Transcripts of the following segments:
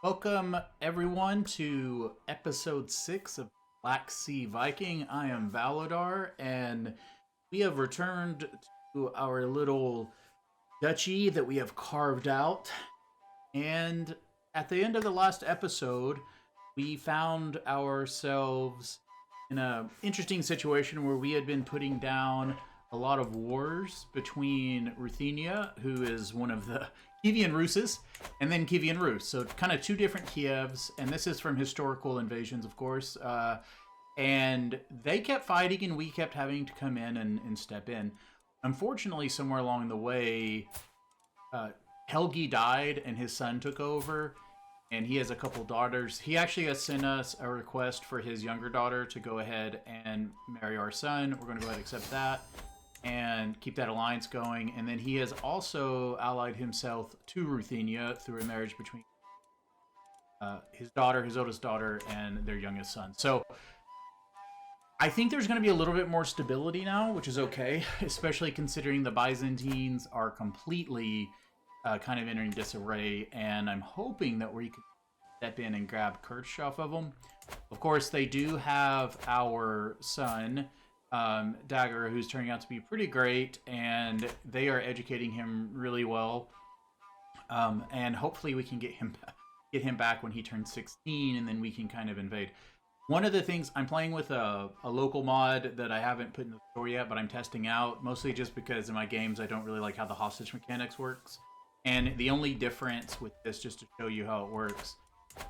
Welcome everyone to episode 6 of Black Sea Viking. I am Valodar, and we have returned to our little duchy that we have carved out. And at the end of the last episode, we found ourselves in an interesting situation where we had been putting down a lot of wars between Ruthenia, who is one of the Kievan Ruses, and then Kievan Rus. So kind of two different Kievs, and this is from historical invasions, of course. And they kept fighting, and we kept having to come in and step in. Unfortunately, somewhere along the way, Helgi died, and his son took over, and he has a couple daughters. He actually has sent us a request for his younger daughter to go ahead and marry our son. We're going to go ahead and accept that and keep that alliance going. And then he has also allied himself to Ruthenia through a marriage between his daughter, his oldest daughter, and their youngest son. So I think there's going to be a little bit more stability now, which is okay, especially considering the Byzantines are completely kind of entering disarray, and I'm hoping that we can step in and grab Kirch off of them. Of course, they do have our son, Dagr, who's turning out to be pretty great, and they are educating him really well. And hopefully we can get him back when he turns 16, and then we can kind of invade. One of the things, I'm playing with a local mod that I haven't put in the store yet, but I'm testing out, mostly just because in my games I don't really like how the hostage mechanics works. And the only difference with this, just to show you how it works,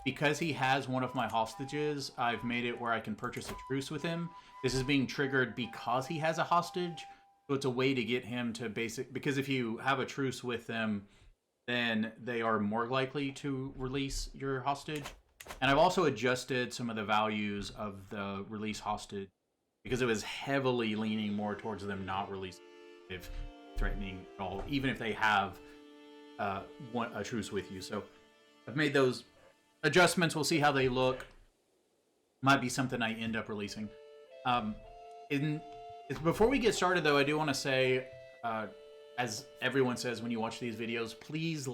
because he has one of my hostages, I've made it where I can purchase a truce with him. This is being triggered because he has a hostage, so it's a way to get him to because if you have a truce with them, then they are more likely to release your hostage. And I've also adjusted some of the values of the release hostage because it was heavily leaning more towards them not releasing if threatening at all, even if they have a truce with you. So I've made those adjustments. We'll see how they look. Might be something I end up releasing. Before we get started, though, I do want to say, as everyone says when you watch these videos, please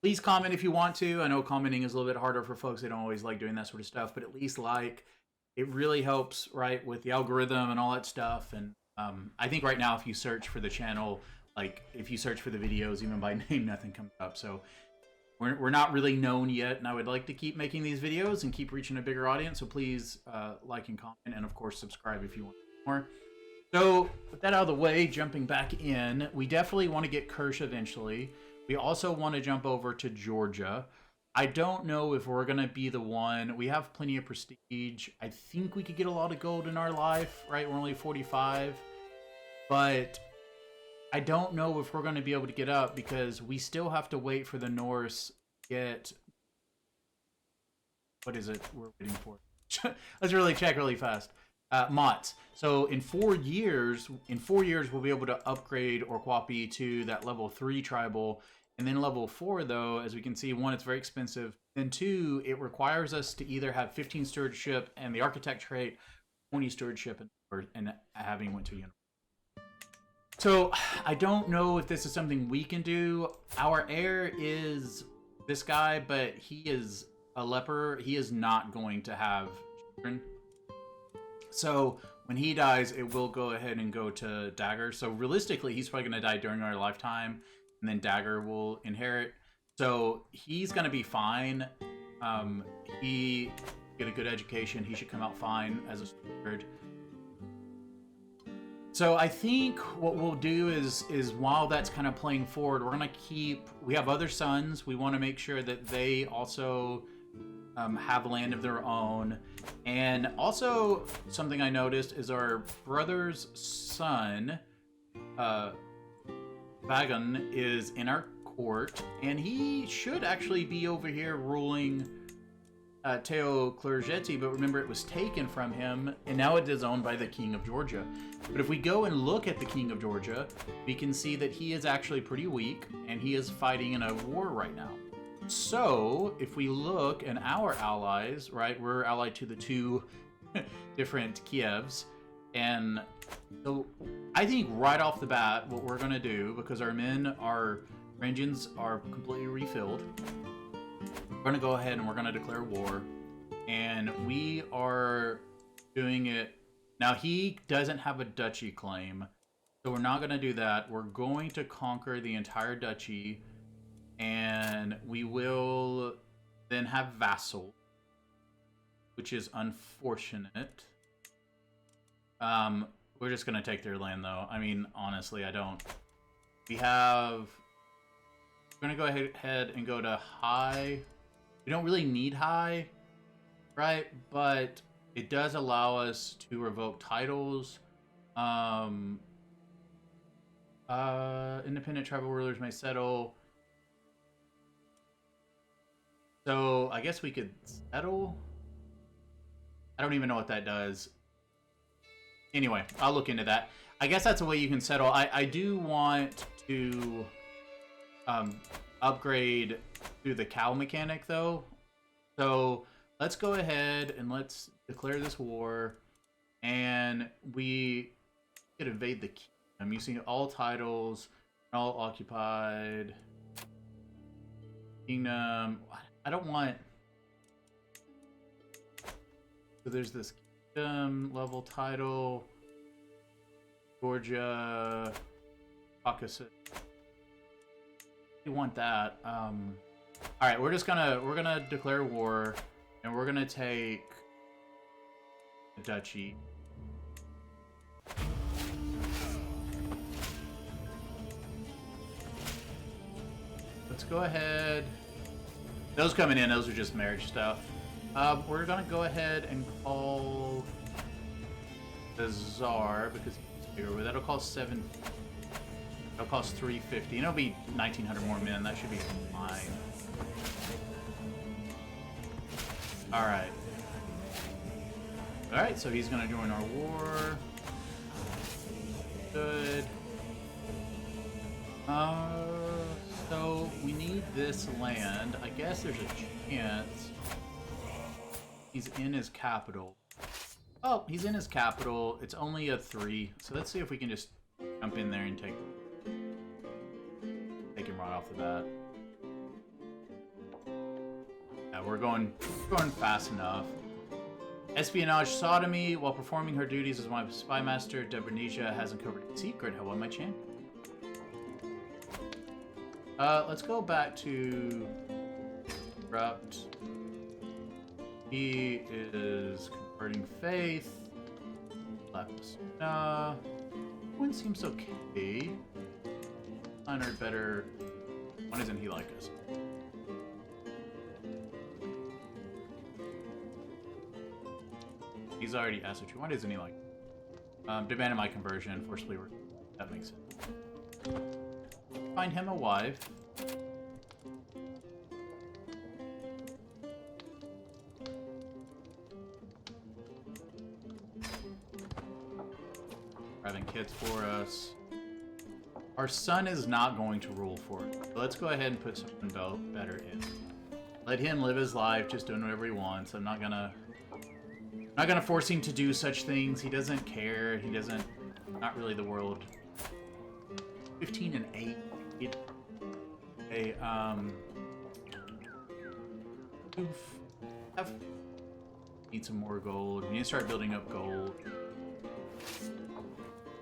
please comment if you want to. I know commenting is a little bit harder for folks. They don't always like doing that sort of stuff, but at least it really helps, right, with the algorithm and all that stuff. And I think right now, if you search for the channel, if you search for the videos, even by name, nothing comes up. So we're not really known yet, and I would like to keep making these videos and keep reaching a bigger audience. So please like and comment, and of course subscribe if you want more. So with that out of the way, jumping back in, we definitely want to get Kirch eventually. We also want to jump over to Georgia. I don't know if we're going to be the one. We have plenty of prestige. I think we could get a lot of gold in our life, right? We're only 45. But I don't know if we're going to be able to get up because we still have to wait for the Norse to get... What is it we're waiting for? Let's really check really fast. Mots. So in 4 years, we'll be able to upgrade Orquapi to that level 3 tribal. And then level 4, though, as we can see, 1, it's very expensive. And 2, it requires us to either have 15 stewardship and the architect trait, 20 stewardship, and having went to university. So I don't know if this is something we can do. Our heir is this guy, but he is a leper. He is not going to have children. So when he dies, it will go ahead and go to Dagr. So realistically, he's probably going to die during our lifetime, and then Dagr will inherit. So he's going to be fine. He get a good education. He should come out fine as a steward. So I think what we'll do is while that's kind of playing forward, we're going to we have other sons. We want to make sure that they also have land of their own. And also something I noticed is our brother's son, Vagon, is in our court, and he should actually be over here ruling Teo Clergetti, but remember it was taken from him, and now it is owned by the King of Georgia. But if we go and look at the King of Georgia, we can see that he is actually pretty weak, and he is fighting in a war right now. So if we look at our allies, right, we're allied to the 2 different Kievs, and so I think right off the bat, what we're going to do, because our engines are completely refilled, we're gonna go ahead and we're gonna declare war, and we are doing it now. He doesn't have a duchy claim, so we're not gonna do that. We're going to conquer the entire duchy, and we will then have vassal, which is unfortunate. We're just gonna take their land though. I mean, honestly, I don't. We have. We're gonna go ahead and go to high. We don't really need high, right? But it does allow us to revoke titles. Independent tribal rulers may settle. So I guess we could settle. I don't even know what that does. Anyway, I'll look into that. I guess that's a way you can settle. I do want to upgrade to the cow mechanic, though. So let's go ahead and let's declare this war. And we could invade the kingdom. I'm using all titles, all occupied. Kingdom. I don't want... So there's this level title, Georgia, Caucasus. We want that. All right, we're gonna declare war, and we're gonna take the duchy. Let's go ahead. Those coming in, those are just marriage stuff. We're gonna go ahead and call the Tsar because he's bigger. That'll cost 7. That'll cost 350. And it'll be 1,900 more men. That should be fine. All right. All right. So he's gonna join our war. Good. So we need this land. I guess there's a chance. He's in his capital. Oh, he's in his capital. It's only a 3. So let's see if we can just jump in there and take him right off the bat. Yeah, we're going fast enough. Espionage sodomy. While performing her duties as my spy master, Debrenesia has uncovered a secret. How am I champion? Let's go back to corrupt. He is converting faith. One seems okay. Leonard better. Why doesn't he like us? He's already asked you. Why doesn't he like? Demanded my conversion. Forcibly. That makes sense. Find him a wife. Having kids for us. Our son is not going to rule for it. So let's go ahead and put something better in. Let him live his life, just doing whatever he wants. I'm not gonna force him to do such things. He doesn't care. He doesn't. Not really the world. 15 and 8. Okay. Need some more gold. We need to start building up gold.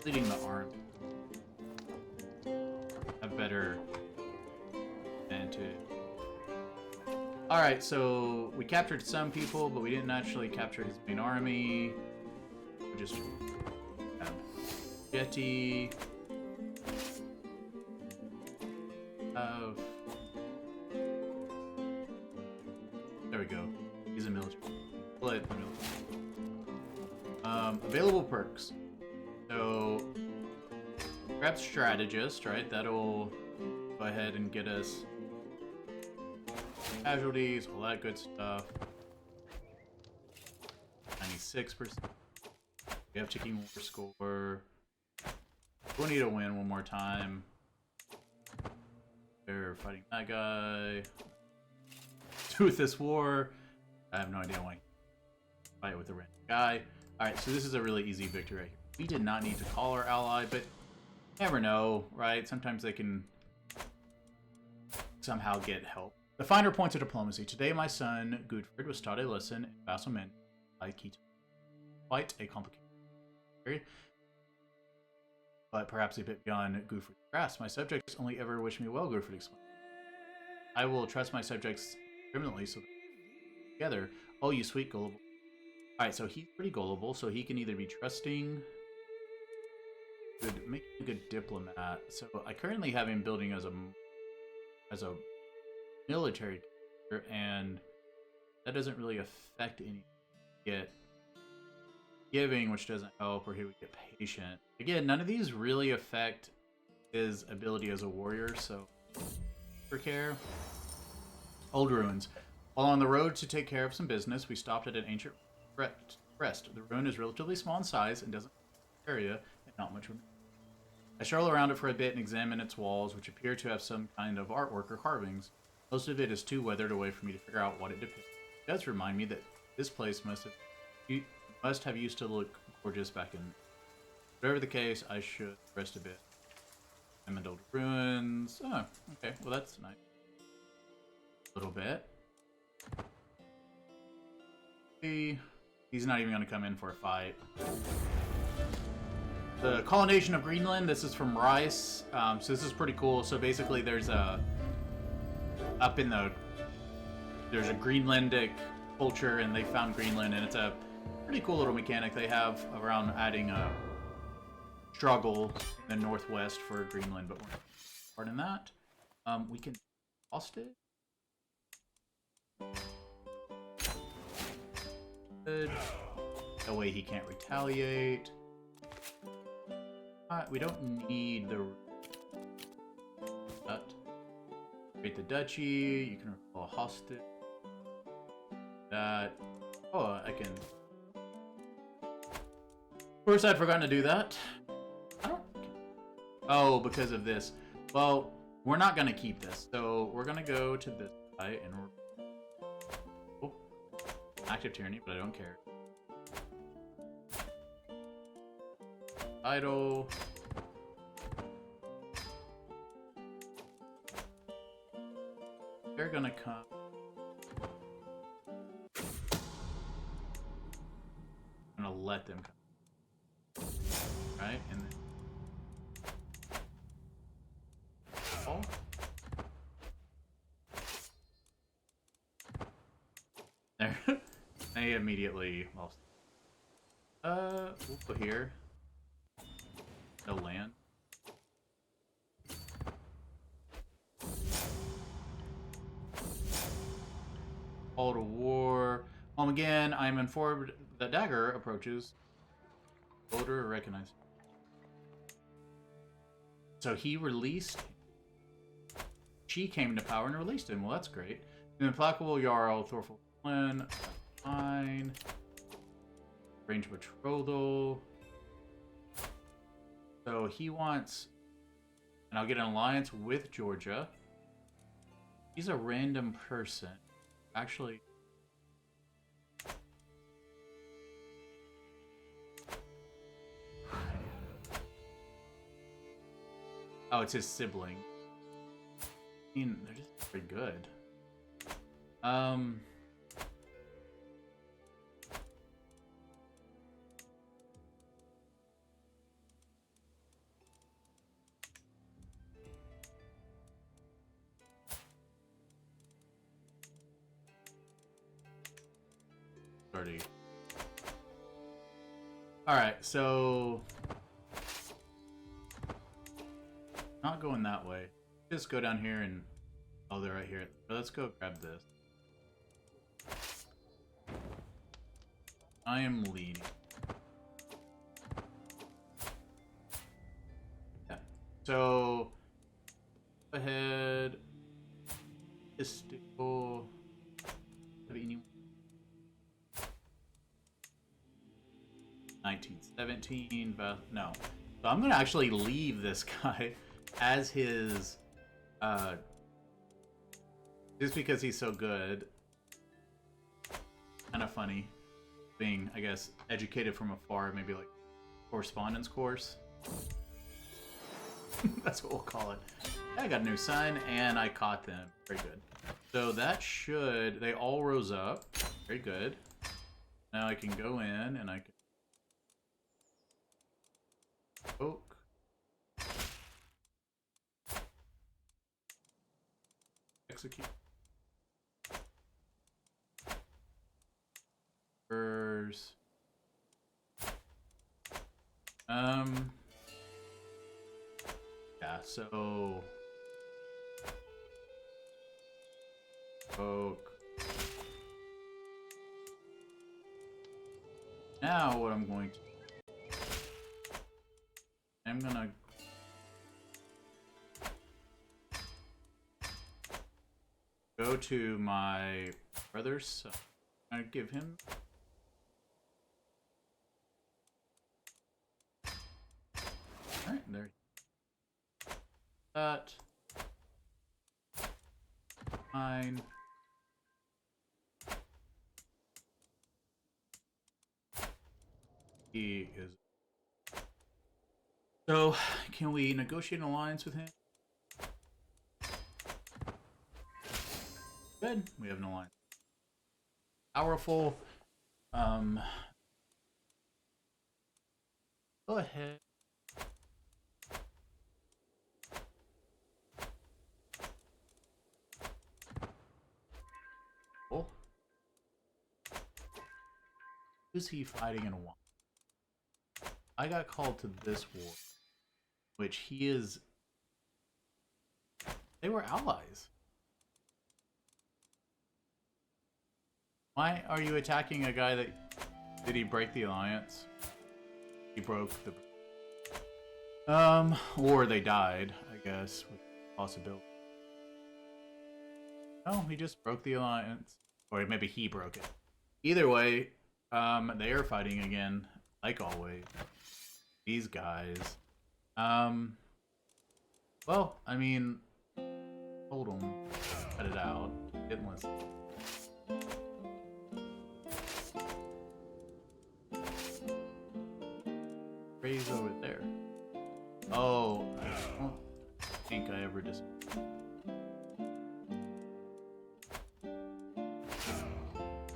Leading the army. Have better advantage. Alright, so we captured some people, but we didn't actually capture his main army. We just have Jetty. There we go. He's a military. Split the military. Available perks. So, grab strategist, right? That'll go ahead and get us casualties, all that good stuff. 96%. We have ticking war score. We'll need to win one more time. They're fighting that guy. Do with this war. I have no idea why. Fight with a random guy. Alright, so this is a really easy victory right here. We did not need to call our ally, but you never know, right? Sometimes they can somehow get help The finer points of diplomacy. Today my son, Gudfred, was taught a lesson in vassal men by Keaton. Quite a complicated, but perhaps a bit beyond Gudfred's grasp. My subjects only ever wish me well, Gudfred explained. I will trust my subjects criminally so that together. Oh, you sweet gullible. Alright, so he's pretty gullible, so he can either be trusting, good, make a good diplomat. So I currently have him building as a military character, and that doesn't really affect any get giving, which doesn't help, or he would get patient. Again, none of these really affect his ability as a warrior, so for care. Old ruins. While on the road to take care of some business, we stopped at an ancient rest. The ruin is relatively small in size and doesn't have area and not much room. I stroll around it for a bit and examine its walls, which appear to have some kind of artwork or carvings. Most of it is too weathered away for me to figure out what it depicts. It does remind me that this place must have used to look gorgeous back in. Whatever the case, I should rest a bit. Examine old ruins. Oh, okay. Well, that's nice. A little bit. He's not even going to come in for a fight. The colonization of Greenland. This is from Rice. So this is pretty cool. So basically, there's a there's a Greenlandic culture, and they found Greenland, and it's a pretty cool little mechanic they have around adding a struggle in the northwest for Greenland. But we're not part in that. We can lost it. Good. That way he can't retaliate. We don't need the create the duchy. You can recall a hostage. That. Oh, I can. Of course, I'd forgotten to do that. I don't. Oh, because of this. Well, we're not gonna keep this, so we're gonna go to this site and. Active tyranny, but I don't care. Idle. They're gonna come. I'm gonna let them come. Right? And then. Oh. There. They immediately lost. We'll put here. No land. Call to war. Again, I am informed that Dagr approaches. Voter recognized. So he released. She came into power and released him. Well, that's great. The implacable Jarl, þórólfr. Fine. Range betrothal. So he wants, and I'll get an alliance with Georgia. He's a random person. Actually, oh, it's his sibling. I mean, they're just very good. Alright, so not going that way. Just go down here and oh, they're right here. Let's go grab this. I am leading. Yeah. So go ahead. Mystical. Have any 1917, but no. So I'm gonna actually leave this guy as his, just because he's so good. Kind of funny, being, I guess, educated from afar, maybe like correspondence course. That's what we'll call it. I got a new son, and I caught them. Very good. So that should... They all rose up. Very good. Now I can go in and I can... Poke. Execute. Burrs. Yeah, so... Poke. Now what I'm going to... I'm gonna... go to my brother's, so I'm gonna give him... Alright, there. That. Fine. He is... So, can we negotiate an alliance with him? Good. We have an alliance. Powerful. Go ahead. Cool. Who's he fighting in a war? I got called to this war, which he is... They were allies. Why are you attacking a guy that... Did he break the alliance? He broke the... Or they died, I guess, with possibility. Oh, he just broke the alliance. Or maybe he broke it. Either way, they are fighting again, like always. These guys. Well, I mean... Hold on. Cut it out. Didn't listen. Raise over there. Oh, I don't think I ever just...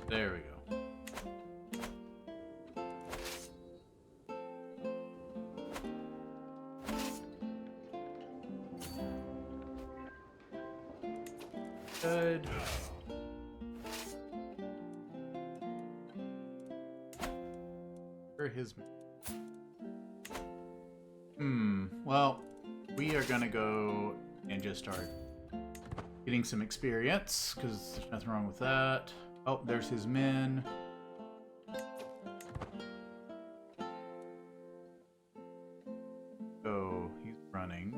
There we go. Good. For his... Well, we are gonna go and just start getting some experience, because there's nothing wrong with that. Oh, there's his men. Oh, he's running.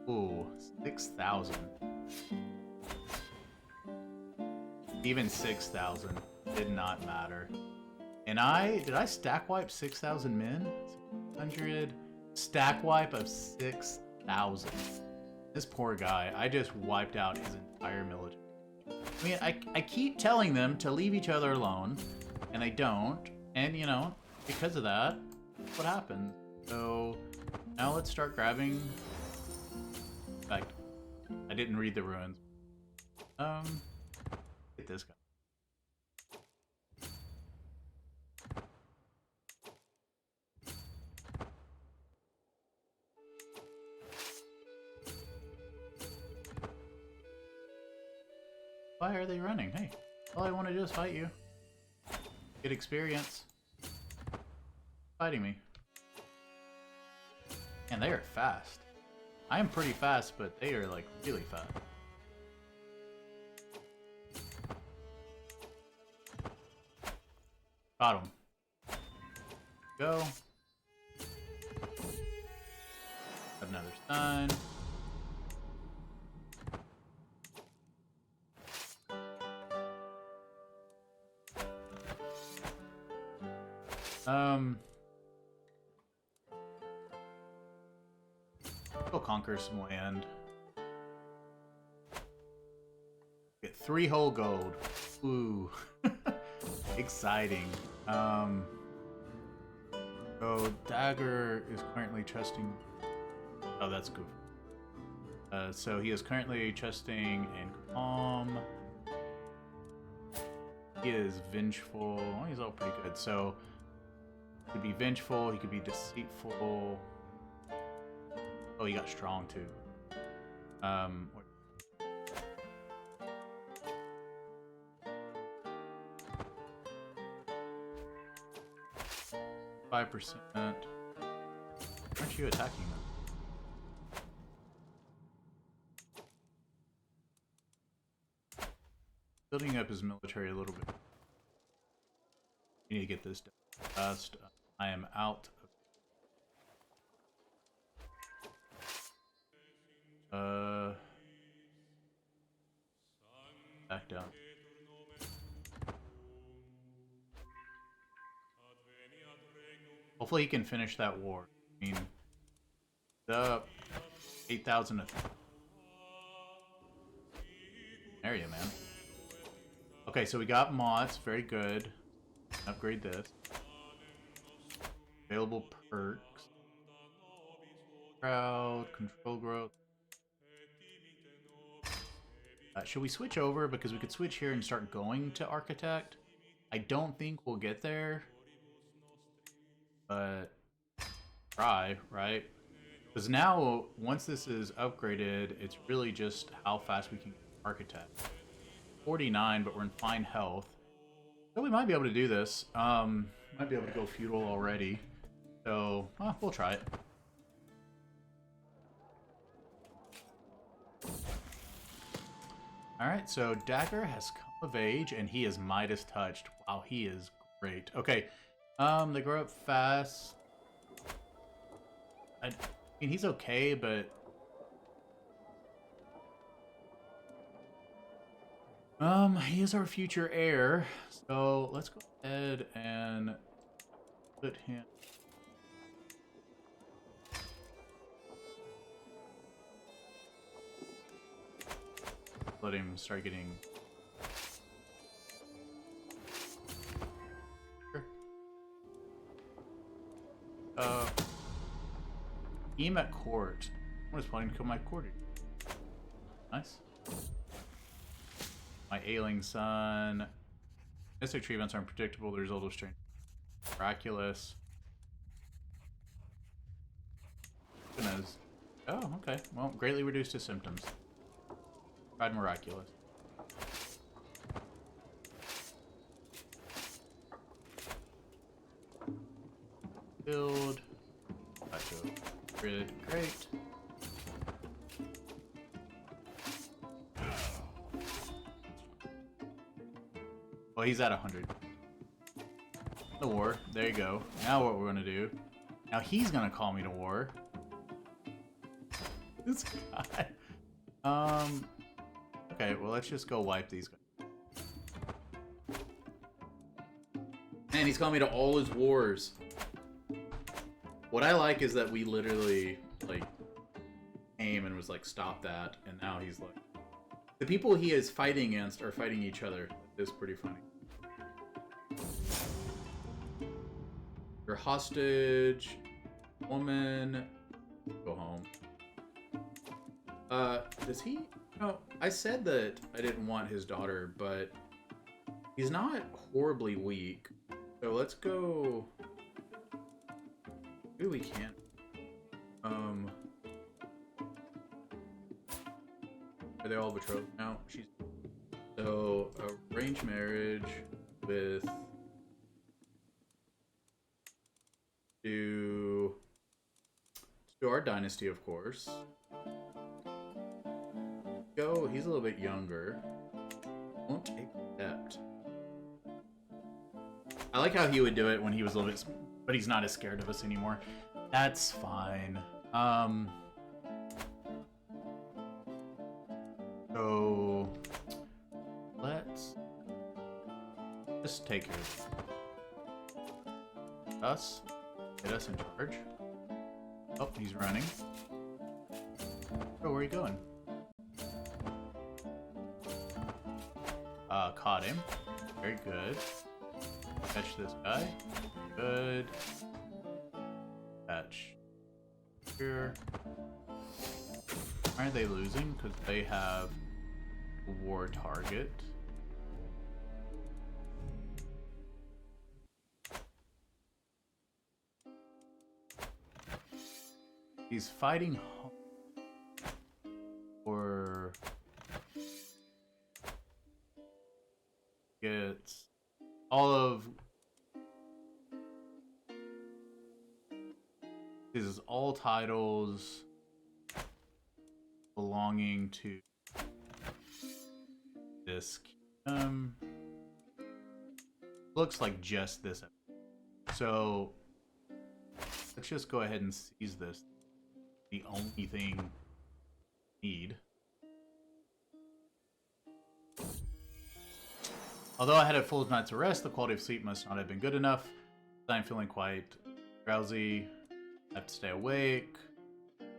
Ooh, 6,000. Even 6,000 did not matter. And did I stack wipe 6,000 men? 600 stack wipe of 6,000. This poor guy, I just wiped out his entire military. I mean, I keep telling them to leave each other alone, and they don't. And, you know, because of that, that's what happens. So, now let's start grabbing... In fact, I didn't read the ruins. Get this guy. Why are they running? Hey, all I want to do is fight you. Get experience. Fighting me. And they are fast. I am pretty fast, but they are like really fast. Got him. Go. Have another stun. Go conquer some land. Get 3 whole gold. Ooh. Exciting. Oh, Dagr is currently trusting... Oh, that's good. So he is currently trusting and calm. He is vengeful. Oh, he's all pretty good. So he could be vengeful. He could be deceitful. Oh, he got strong too. 5%. Aren't you attacking them? Building up his military a little bit. We need to get this done fast. I am out. Back down. Hopefully he can finish that war. I mean, the 8,000. Area, man. Okay, so we got mods. Very good. Upgrade this. Available perks. Crowd, control growth. Should we switch over? Because we could switch here and start going to architect. I don't think we'll get there. But try, right? Because now, once this is upgraded, it's really just how fast we can architect. 49, but we're in fine health. So we might be able to do this. Might be able to go feudal already. So, we'll try it. Alright, so Dagr has come of age, and he is Midas touched. Wow, he is great. Okay, they grow up fast. I mean, he's okay, but... he is our future heir, so let's go ahead and put him... Let him start getting... Aim at court. What is planning to kill my court? Nice. My ailing son. Mystic tree events are unpredictable. The result of strange. Miraculous. Goodness. Oh, okay. Well, greatly reduced his symptoms. Tried miraculous. Build. Really great. Well, he's at 100. The war. There you go. Now what we're gonna do? Now he's gonna call me to war. This guy. Okay, well let's just go wipe these guys. Man, he's calling me to all his wars. What I like is that we literally, like, aim and was like, stop that, and now he's like... The people he is fighting against are fighting each other. It's pretty funny. Your hostage, woman, go home. Does he... No, I said that I didn't want his daughter, but he's not horribly weak. So let's go... Maybe we can. Are they all betrothed now? She's... So, arranged marriage with... To our dynasty, of course. Go, he's a little bit younger. Won't accept. I like how he would do it when he was a little bit... But he's not as scared of us anymore. That's fine. So... Let's... Just take care of us. Get us in charge. Oh, he's running. Oh, where are you going? Caught him. Very good. Catch this guy. Good. Catch. Here. Aren't they losing? Because they have a war target. He's fighting or gets all of his all titles belonging to this kingdom. Looks like just this. So let's just go ahead and seize this. The only thing we need. Although I had a full night's rest, the quality of sleep must not have been good enough. I'm feeling quite drowsy. I have to stay awake.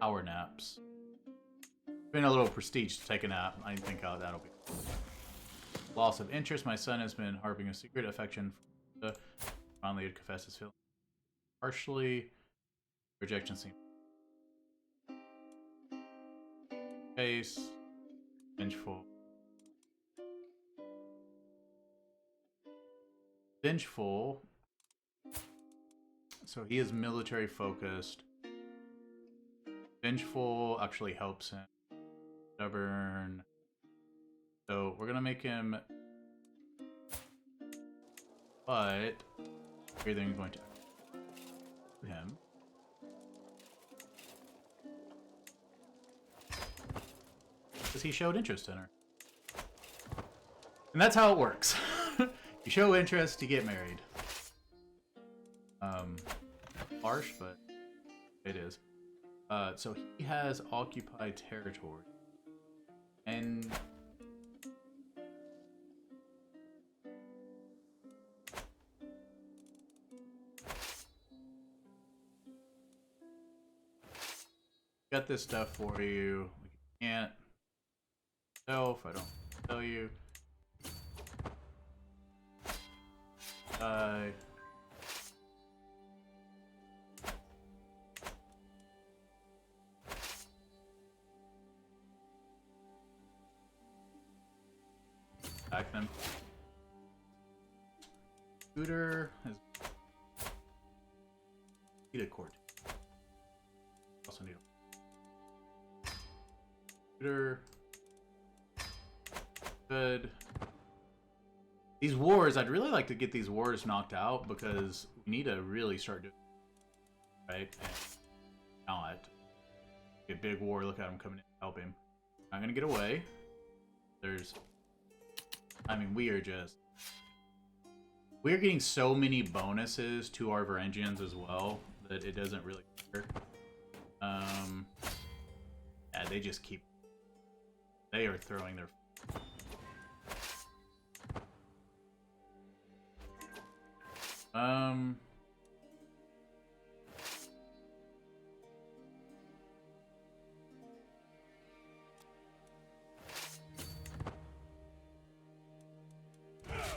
Power naps. Been a little prestige to take a nap. I think that'll be. Loss of interest. My son has been harboring a secret affection for finally had confessed his feelings. Partially. Rejection seems. Face. Vengeful. Vengeful. So he is military focused. Vengeful actually helps him. Stubborn. So we're gonna make him, but everything's going to him. Because he showed interest in her. And that's how it works. You show interest, you get married. Harsh, but it is. So he has occupied territory. And got this stuff for you. Like, you can't tell if I don't tell you. Back them. Scooter has need a cord. Also need a Scooter. Good. These wars, I'd really like to get these wars knocked out because we need to really start doing it, right? And not a big war. Look at him coming in to help him. Not gonna get away. There's, I mean, we're getting so many bonuses to our Varangians as well that it doesn't really matter. Yeah, they just keep. They are throwing their.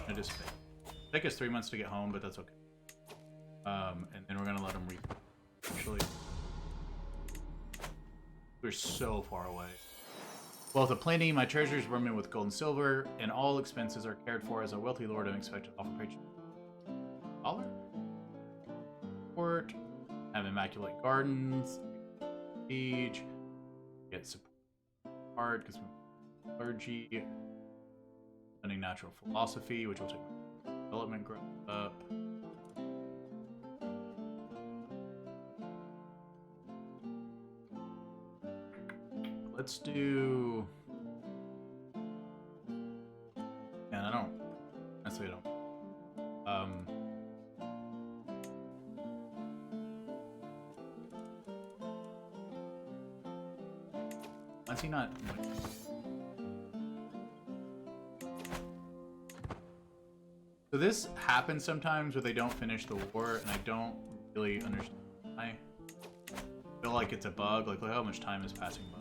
I just take us 3 months to get home, but that's okay. And then we're gonna let them actually. We're so far away. Well, the plenty, my treasures brimming with gold and silver, and all expenses are cared for. As a wealthy lord, I'm expected to offer patronage. Dollar? Port. Have immaculate gardens. Siege. Get support. Art, because we're clergy. Studying natural philosophy, which will take my development growth up. Let's do. Man, I don't. Honestly, I don't. Why is he not? So this happens sometimes where they don't finish the war, and I don't really understand why. I feel like it's a bug. Like, look how much time is passing by.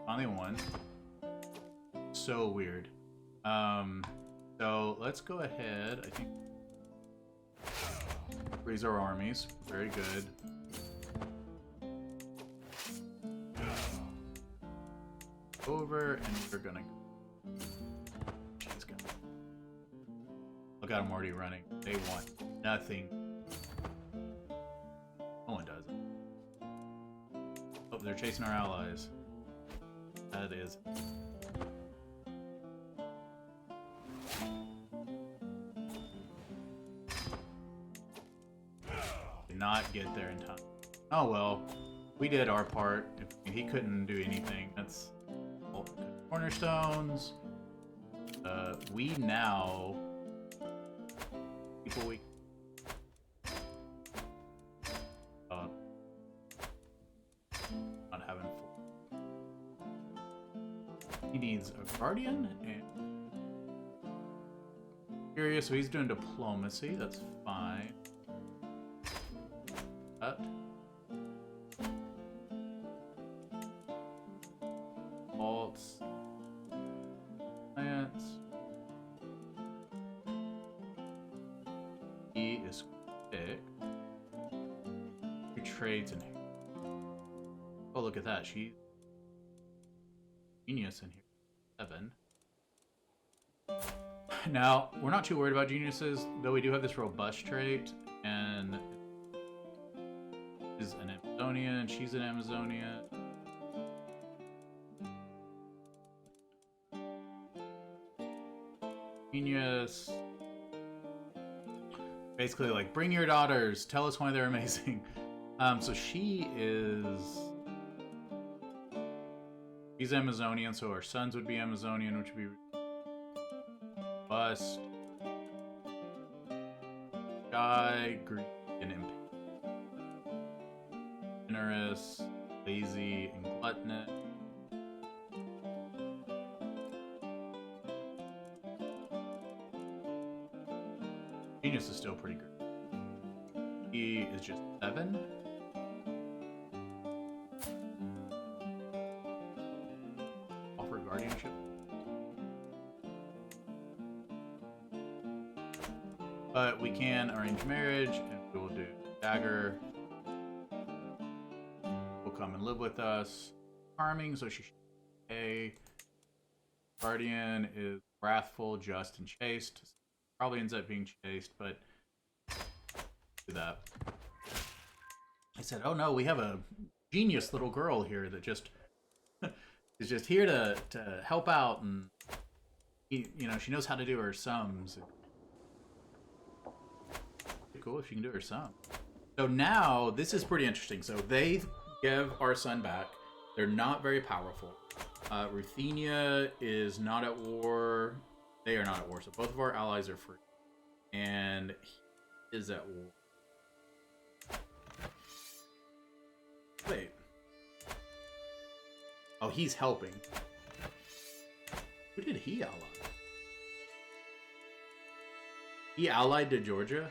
Finally won. So weird. So let's go ahead. I think raise our armies. Very good. over, and we're gonna go. She's gonna. Look at him already running. They want nothing. No one does. Oh, they're chasing our allies. That is. Did not get there in time. Oh well, we did our part. If he couldn't do anything, that's all. Cornerstones. We now people we not having full. He needs a guardian and curious, so he's doing diplomacy. That's fine. Vaults. Plants. He is quick. Two trades in here. Oh, look at that. She's genius in here. 7. Now, we're not too worried about geniuses, though we do have this robust trait, and is an Amazonian, she's an Amazonian. Genius. Basically, like, bring your daughters, tell us why they're amazing. So she's Amazonian, so our sons would be Amazonian, which would be bust, shy, Greek, and impatient. Generous, lazy, and gluttonous. Genius is still pretty good. He is just 7. Offer guardianship. But we can arrange marriage, and we will do Dagr. Will come and live with us. Charming, so she should pay. Guardian is wrathful, just, and chaste. Probably ends up being chaste, but do that. I said, "Oh no, we have a genius little girl here that just is just here to help out, and you know she knows how to do her sums." Cool if you can do her sum. So now this is pretty interesting. So they give our son back. They're not very powerful. Ruthenia is not at war. They are not at war. So both of our allies are free. And he is at war. Wait. Oh, he's helping. Who did he ally? He allied to Georgia?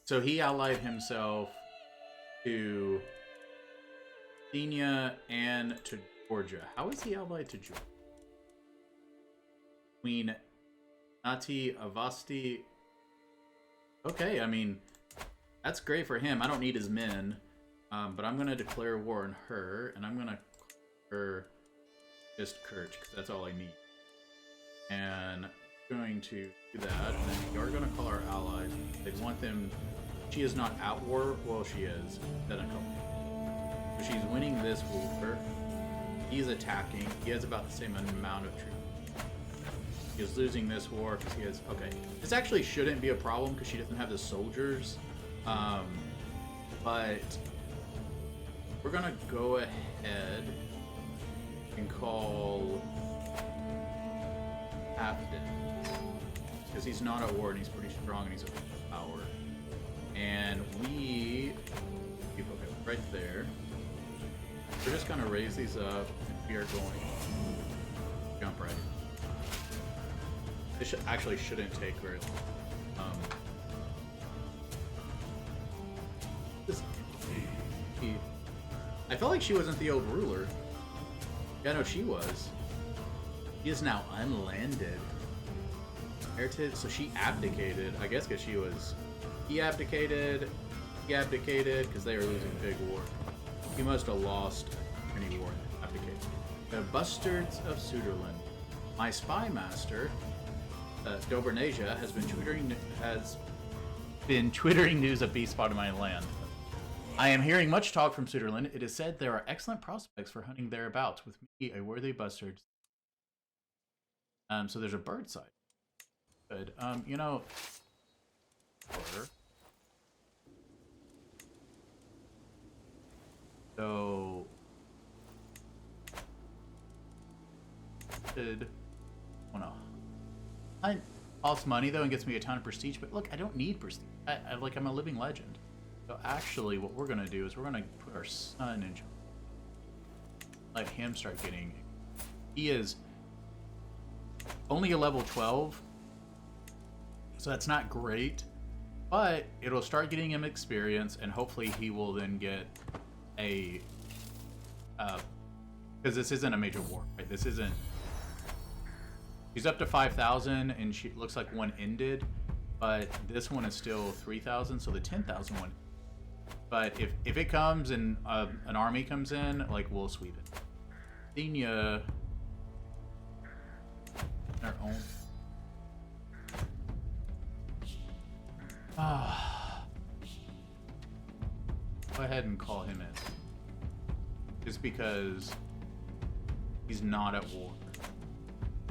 So he allied himself to Ruthenia and to Georgia. How is he allied to Georgia? Queen Nati Avasti. Okay, I mean, that's great for him. I don't need his men. But I'm going to declare war on her. And I'm going to call her just Kirch, because that's all I need. And I'm going to do that. And then we are going to call our allies. They want them... She is not at war. Well, she is. Then a couple. So she's winning this war. He's attacking. He has about the same amount of troops. He is losing this war because he has... Okay. This actually shouldn't be a problem because she doesn't have the soldiers. But we're going to go ahead and call Hafþór because he's not at war and he's pretty strong and he's at power. And we keep right there. We're just gonna raise these up, and we are going to jump right in. This actually shouldn't take very long. I felt like she wasn't the old ruler. Yeah, no, she was. She is now unlanded. Heritage, so she abdicated, I guess, because she was... He abdicated, He abdicated because they were losing a big war. He must have lost any war and abdicated. The Bastards of Suðrland. My spy master, Dobranasia, has been twittering news of beast spotted in my land. I am hearing much talk from Suðrland. It is said there are excellent prospects for hunting thereabouts, with me a worthy bastard. So there's a bird side. Good. You know. So. Did. Oh no. I costs money though and gets me a ton of prestige, but look, I don't need prestige. I'm a living legend. So actually, what we're gonna do is we're gonna put our son in. Let him start getting. He is only a level 12, so that's not great, but it'll start getting him experience, and hopefully he will then get a because this isn't a major war, right? This isn't. She's up to 5,000, and she looks like one ended, but this one is still 3,000, so the 10,000 one. But if it comes and an army comes in, like, we'll sweep it. Senior. Our own. Go ahead and call him in. Just because he's not at war.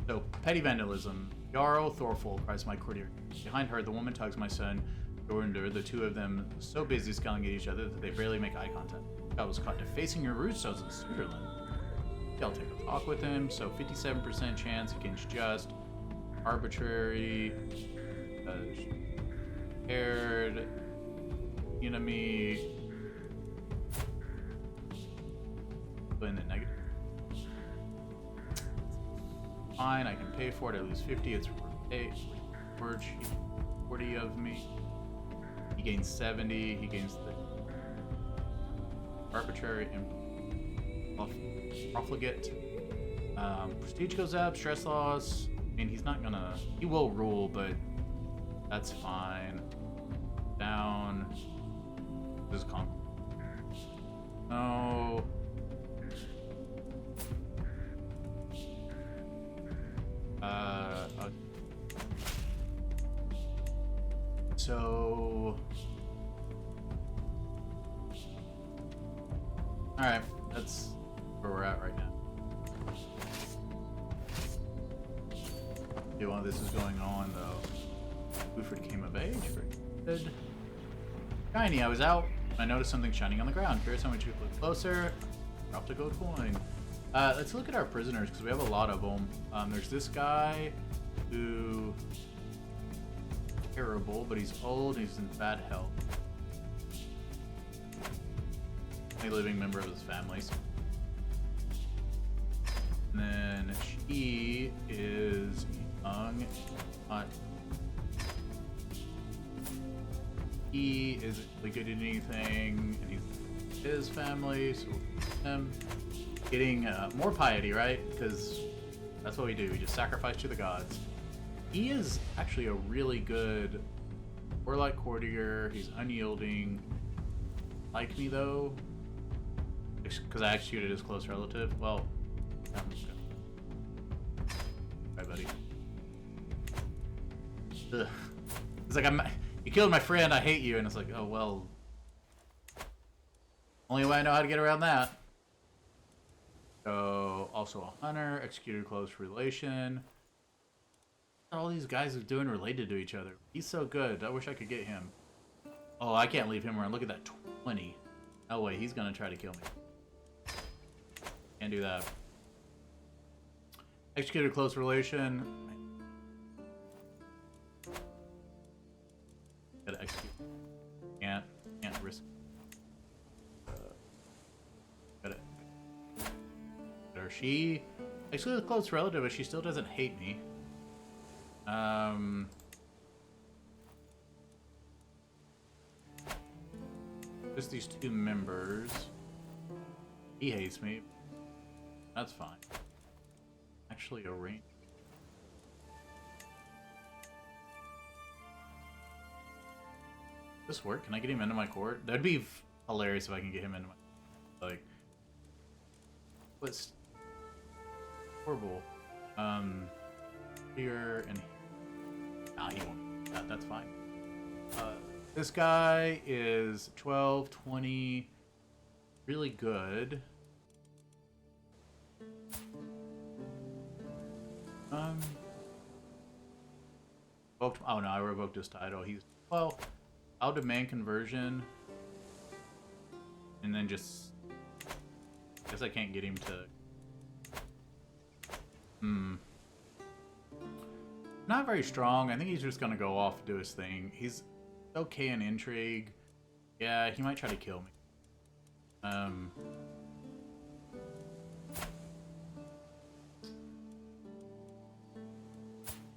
So, petty vandalism. Jarl, þórólfr, cries my courtier. Behind her, the woman tugs my son, Jorundur, the two of them so busy scowling at each other that they barely make eye contact. I was caught defacing your rootstones in Suðrland. I'll take a talk with him, so 57% chance against just. Arbitrary. Paired. Enemy. Put in the negative. Fine, I can pay for it. I lose 50. It's worth 40 of me. He gains 70. He gains the arbitrary and profligate. Prestige goes up. Stress loss. I mean, he's not gonna. He will rule, but that's fine. Down. This is conquer. No. So. Alright, that's where we're at right now. While this is going on, though, Buford came of age. Good. Shiny, I was out. I noticed something shining on the ground. Curious how much you look closer. Dropped a gold coin. Let's look at our prisoners, because we have a lot of them. There's this guy who... terrible, but he's old, he's in bad health. A living member of his family. And then she is young. He isn't really good at anything, and he's his family, so him getting more piety, right? Because that's what we do. We just sacrifice to the gods. He is actually a really good warlike courtier. He's unyielding. Like me though, because I executed his close relative. Well, I'm just gonna... Bye, buddy. Ugh. It's like you killed my friend. I hate you, and it's like, oh well. Only way I know how to get around that. So, also a hunter, executed close relation. All these guys are doing related to each other. He's so good. I wish I could get him. Oh, I can't leave him around. Look at that 20. No way, he's gonna try to kill me. Can't do that. Executed close relation. Gotta execute. Can't risk. Gotta. She executed close relative, but she still doesn't hate me. Just these two members. He hates me. That's fine. Actually, a range. This work? Can I get him into my court? That'd be hilarious if I can get him into my, like, what's horrible. Here and nah, he won't. That's fine. This guy is 12, 20, really good. Oh no, I revoked his title. He's, well, I'll demand conversion. And then just, I guess I can't get him to, not very strong. I think he's just gonna go off and do his thing. He's okay in intrigue. Yeah, he might try to kill me.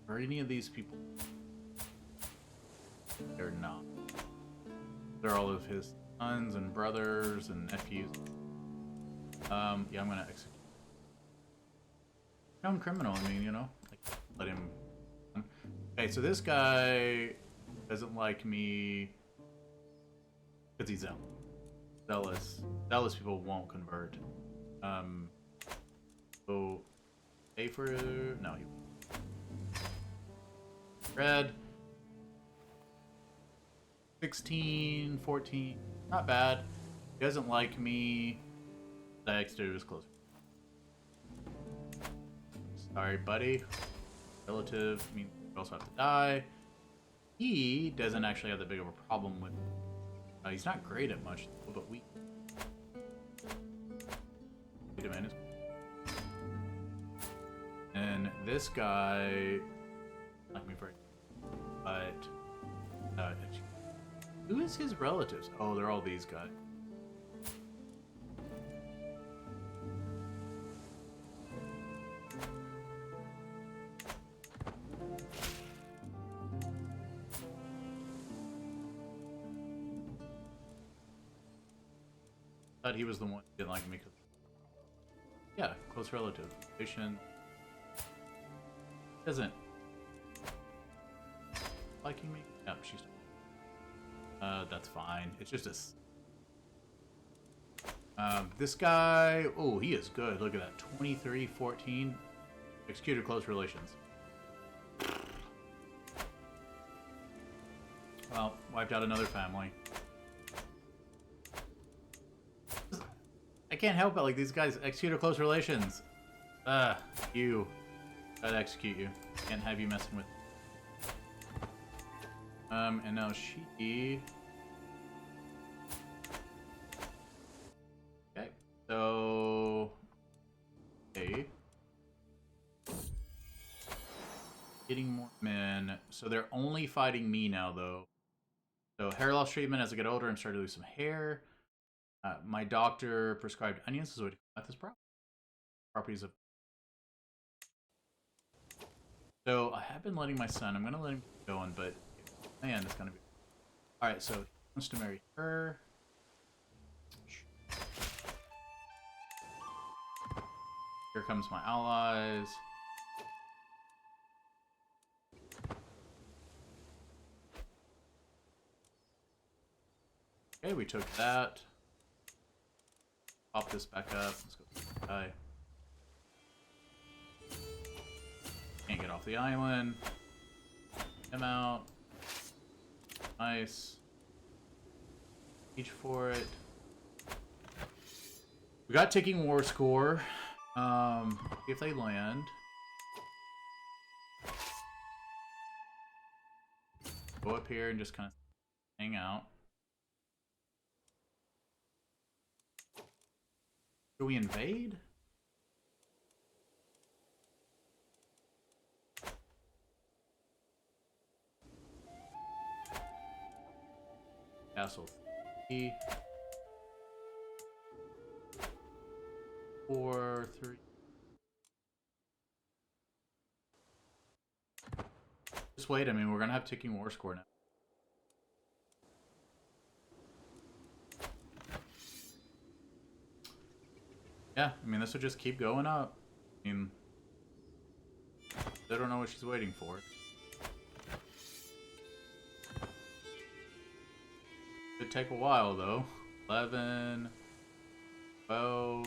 Are any of these people? They're not. They're all of his sons and brothers and nephews. Yeah, I'm gonna execute. Known criminal, I mean, you know, like, let him. Okay, so this guy doesn't like me because he's zealous. Zealous people won't convert. So pay for it. No, he won't. Red. 16, 14. Not bad. He doesn't like me. The exterior is closer. Sorry, buddy. Relative means you also have to die. He doesn't actually have that big of a problem with. He's not great at much, but weak. And this guy, like me very, but who is his relatives? Oh, they're all these guys. Thought he was the one who didn't like me. Yeah, close relative. Patient doesn't liking me. Yep, she's. That's fine. It's just a. This guy. Oh, he is good. Look at that. 23, 14. Executed close relations. Well, wiped out another family. I can't help it. Like, these guys execute close relations. You. I'd execute you. Can't have you messing with. And now she. Okay. So. Okay. Getting more men. So they're only fighting me now, though. So hair loss treatment as I get older and start to lose some hair. My doctor prescribed onions. This is what he got this problem. Properties of. So I have been letting my son. I'm gonna let him keep going, but man, it's gonna be. All right, so he wants to marry her. Here comes my allies. Okay, we took that. Pop this back up. Let's go. Die. Can't get off the island. Him out. Nice. Each for it. We got ticking war score. If they land. Go up here and just kind of hang out. Do we invade? Castle 3. 4, 3. Just wait, I mean, we're gonna have ticking war score now. Yeah, I mean, this will just keep going up. I mean, they don't know what she's waiting for. take a while though. 11, 12.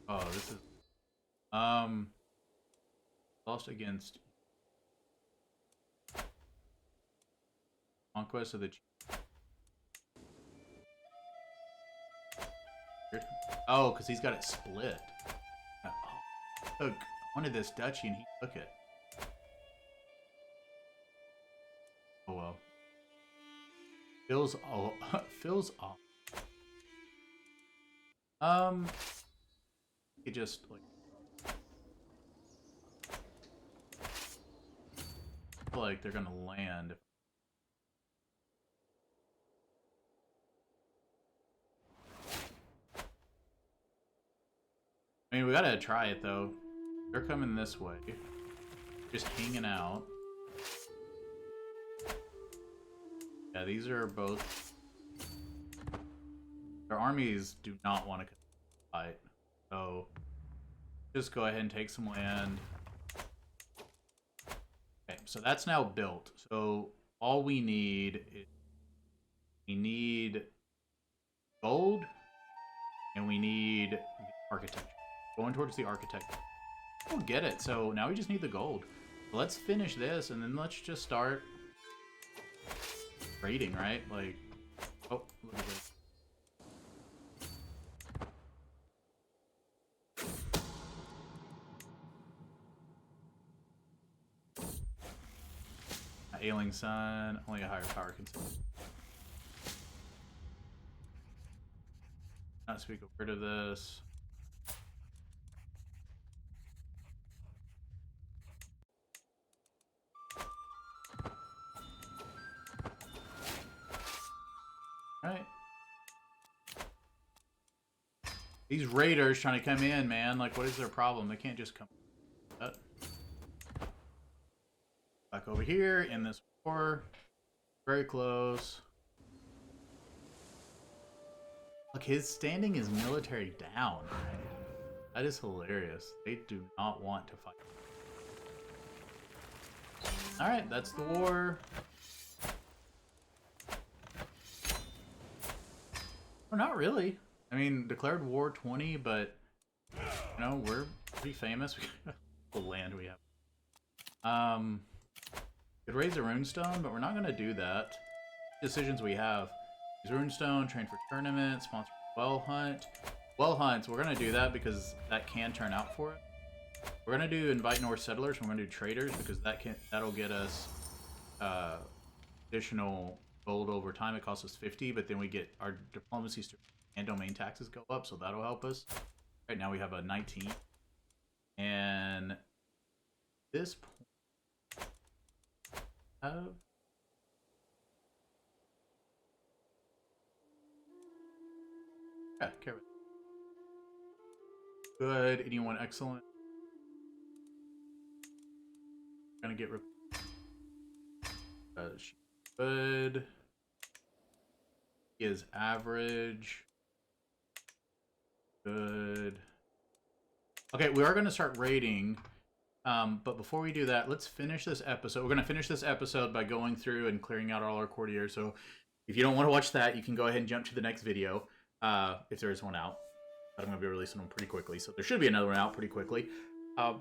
Oh, this is lost against Conquest of the Oh, because he's got it split. Oh, took one of this duchy and he took it. Oh well. Feels feels off. It just like I feel like they're gonna land. I mean, we gotta try it though. They're coming this way. Just hanging out. Yeah, these are both... Their armies do not want to fight. So, just go ahead and take some land. Okay, so that's now built. So, all we need is... We need gold. And we need the architecture. Going towards the architecture. We'll get it. So, now we just need the gold. Let's finish this, and then let's just start... raiding, right? Like, oh, look at this. Ailing Sun, only a higher power consumer. Not speak a word of this. Right. These raiders trying to come in, man. Like, what is their problem? They can't just come. Back over here in this war. Very close. Look, his standing is military down. Right? That is hilarious. They do not want to fight. Alright, that's the war. Well, not really. I mean, declared war 20, but you know, we're pretty famous. The land we have. Could raise a runestone, but we're not gonna do that. Decisions we have. Use runestone, train for tournament, sponsor well hunt. Well hunts, we're gonna do that because that can turn out for it. We're gonna do invite Norse settlers. We're gonna do traders because that'll get us additional gold over time. It costs us 50, but then we get our diplomacy and domain taxes go up, so that'll help us. Right now we have a 19, and this point have carrot. Good. Anyone excellent? Gonna get good. He is average. Good. Okay, we are going to start rating. But before we do that, let's finish this episode. We're going to finish this episode by going through and clearing out all our courtiers. So if you don't want to watch that, you can go ahead and jump to the next video. If there is one out. But I'm going to be releasing them pretty quickly. So there should be another one out pretty quickly.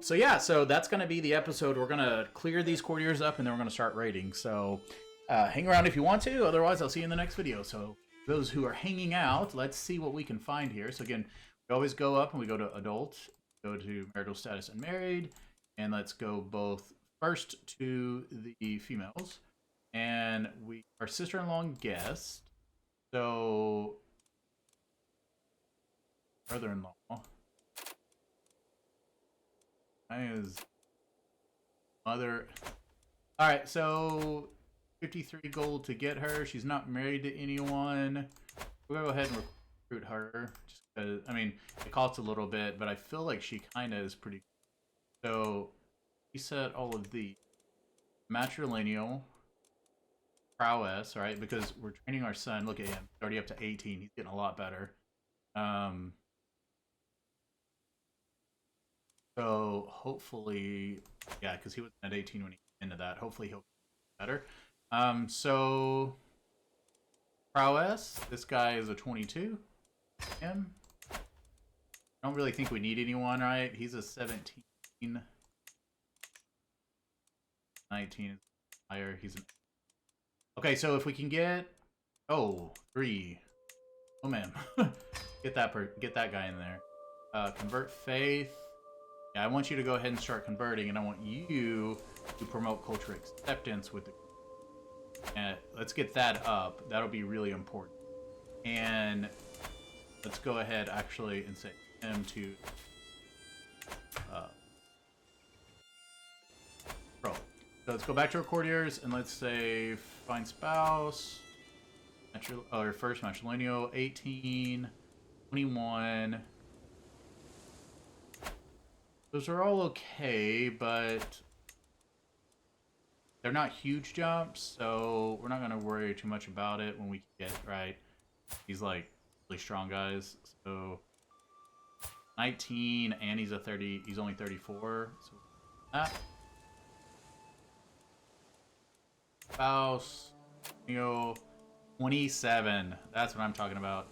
So yeah, so that's going to be the episode. We're going to clear these courtiers up and then we're going to start raiding. So hang around if you want to. Otherwise, I'll see you in the next video. So those who are hanging out, let's see what we can find here. So again, we always go up and we go to adult, go to marital status unmarried, and let's go both first to the females. And our sister-in-law guest. So brother-in-law. Is mother. Alright, so 53 gold to get her. She's not married to anyone. We'll go ahead and recruit her. Just because, I mean, it costs a little bit, but I feel like she kind of is pretty. So, we set all of the matrilineal prowess, right? Because we're training our son. Look at him. He's already up to 18. He's getting a lot better. So hopefully, yeah, because he was at 18 when he came into that. Hopefully he'll get better. So Prowess. This guy is a 22. Him. I don't really think we need anyone, right? He's a 17. 19 is higher. He's an... Okay, so if we can get... Oh, 3. Oh, man. Get that guy in there. Convert faith. Yeah, I want you to go ahead and start converting, and I want you to promote culture acceptance with the... And let's get that up. That'll be really important. And let's go ahead, actually, and set him to... Pro. So let's go back to our courtiers, and let's say find spouse. Or first matrilineal, 18, 21. Those are all okay, but they're not huge jumps, so we're not going to worry too much about it when we get, right, these, like, really strong guys. So 19, and he's only 34, so that. Spouse, 27. That's what I'm talking about.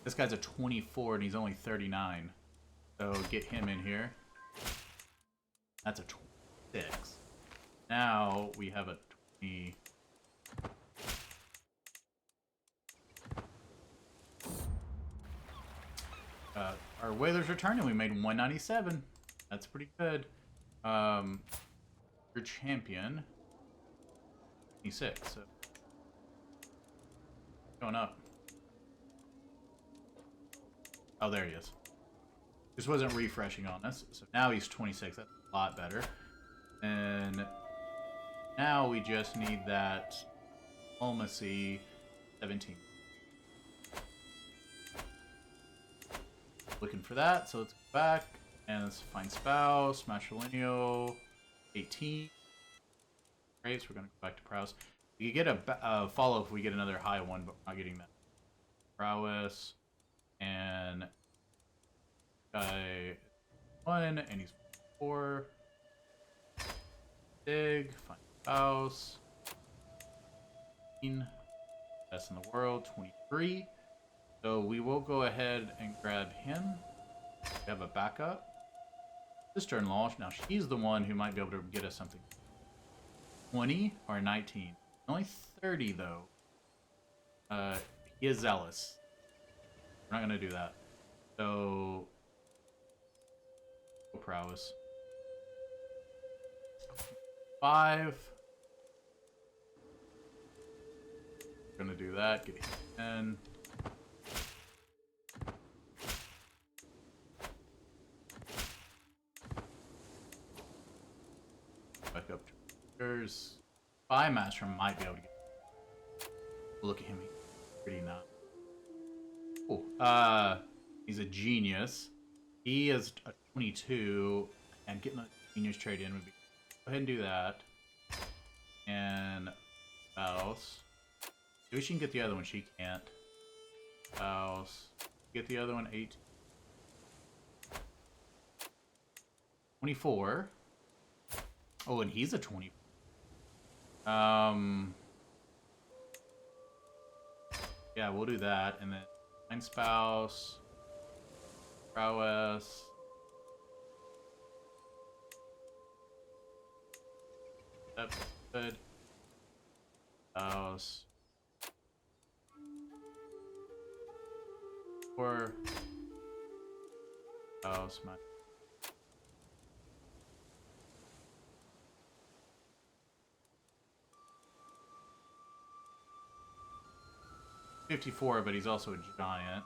This guy's a 24 and he's only 39. So get him in here. That's a 26. Now we have a 20. Our whalers returned and we made 197. That's pretty good. Your champion. 26. So going up. Oh, there he is. This wasn't refreshing on us. So now he's 26. That's a lot better. And now we just need that diplomacy 17. Looking for that. So let's go back and let's find spouse, matrilineal, 18. Great. So we're going to go back to prowess. We could get a follow if we get another high one, but we're not getting that. Prowess and guy 1, and he's 4. Dig, find spouse. Best in the world, 23. So we will go ahead and grab him. We have a backup. Sister-in-law. Now she's the one who might be able to get us something. 20 or 19. Only 30 though. He is zealous. We're not gonna do that. So prowess. 5. We're gonna do that. Get 10. Back up to yours. Spy master might be able to get. Look at him. He's pretty not. Oh, he's a genius. He is a 22, and getting a genius trade in would be. Go ahead and do that. And spouse. Maybe she can get the other one. She can't. Spouse. Get the other one. 8. 24. Oh, and he's a 20. Yeah, we'll do that, and then find spouse, prowess. That's good. Spouse. 4. Spouse. 54, but he's also a giant.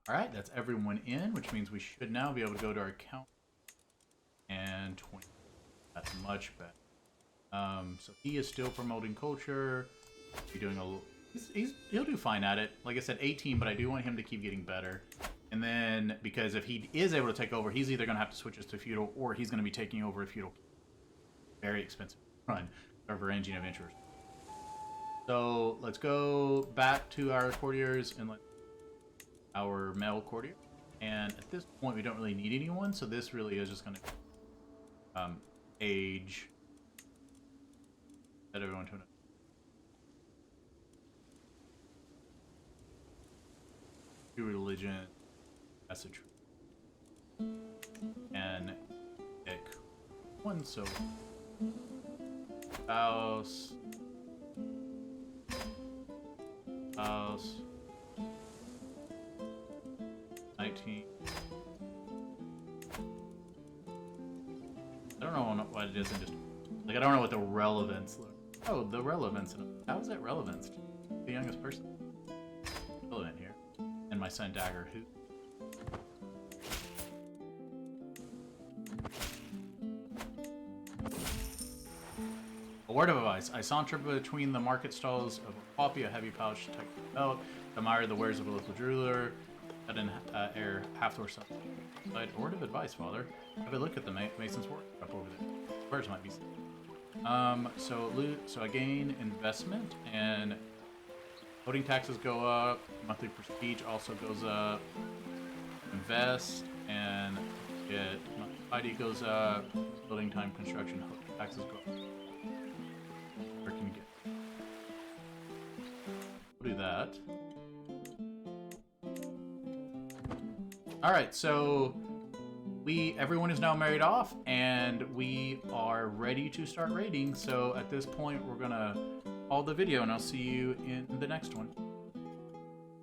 Alright, that's everyone in, which means we should now be able to go to our account. And 20. That's much better. So he is still promoting culture. He's doing he'll do fine at it. Like I said, 18, but I do want him to keep getting better. And then, because if he is able to take over, he's either going to have to switch us to feudal, or he's going to be taking over a feudal. Very expensive run of arranging adventurers. So let's go back to our courtiers and our male courtier. And at this point, we don't really need anyone, so this really is just going to age. Set everyone to an religion. That's a true. And pick one, so spouse. 19. I don't know why it isn't just like I don't know what the relevance looks. Oh, the relevance. How is that relevance to the youngest person? Relevant here. And my son Dagr, who. A word of advice. I saunter between the market stalls of a coffee, a heavy pouch tucked in the belt, admire the wares of a local jeweler, and heir Hafþór son. A word of advice, father. Have a look at the mason's work up over there. Wares might be. So I gain investment, and voting taxes go up. Monthly prestige also goes up. Invest, and get monthly ID goes up. Building time, construction, taxes go up. Where can you get? We'll do that. Alright, so everyone is now married off, and we are ready to start raiding. So at this point, we're gonna call the video, and I'll see you in the next one.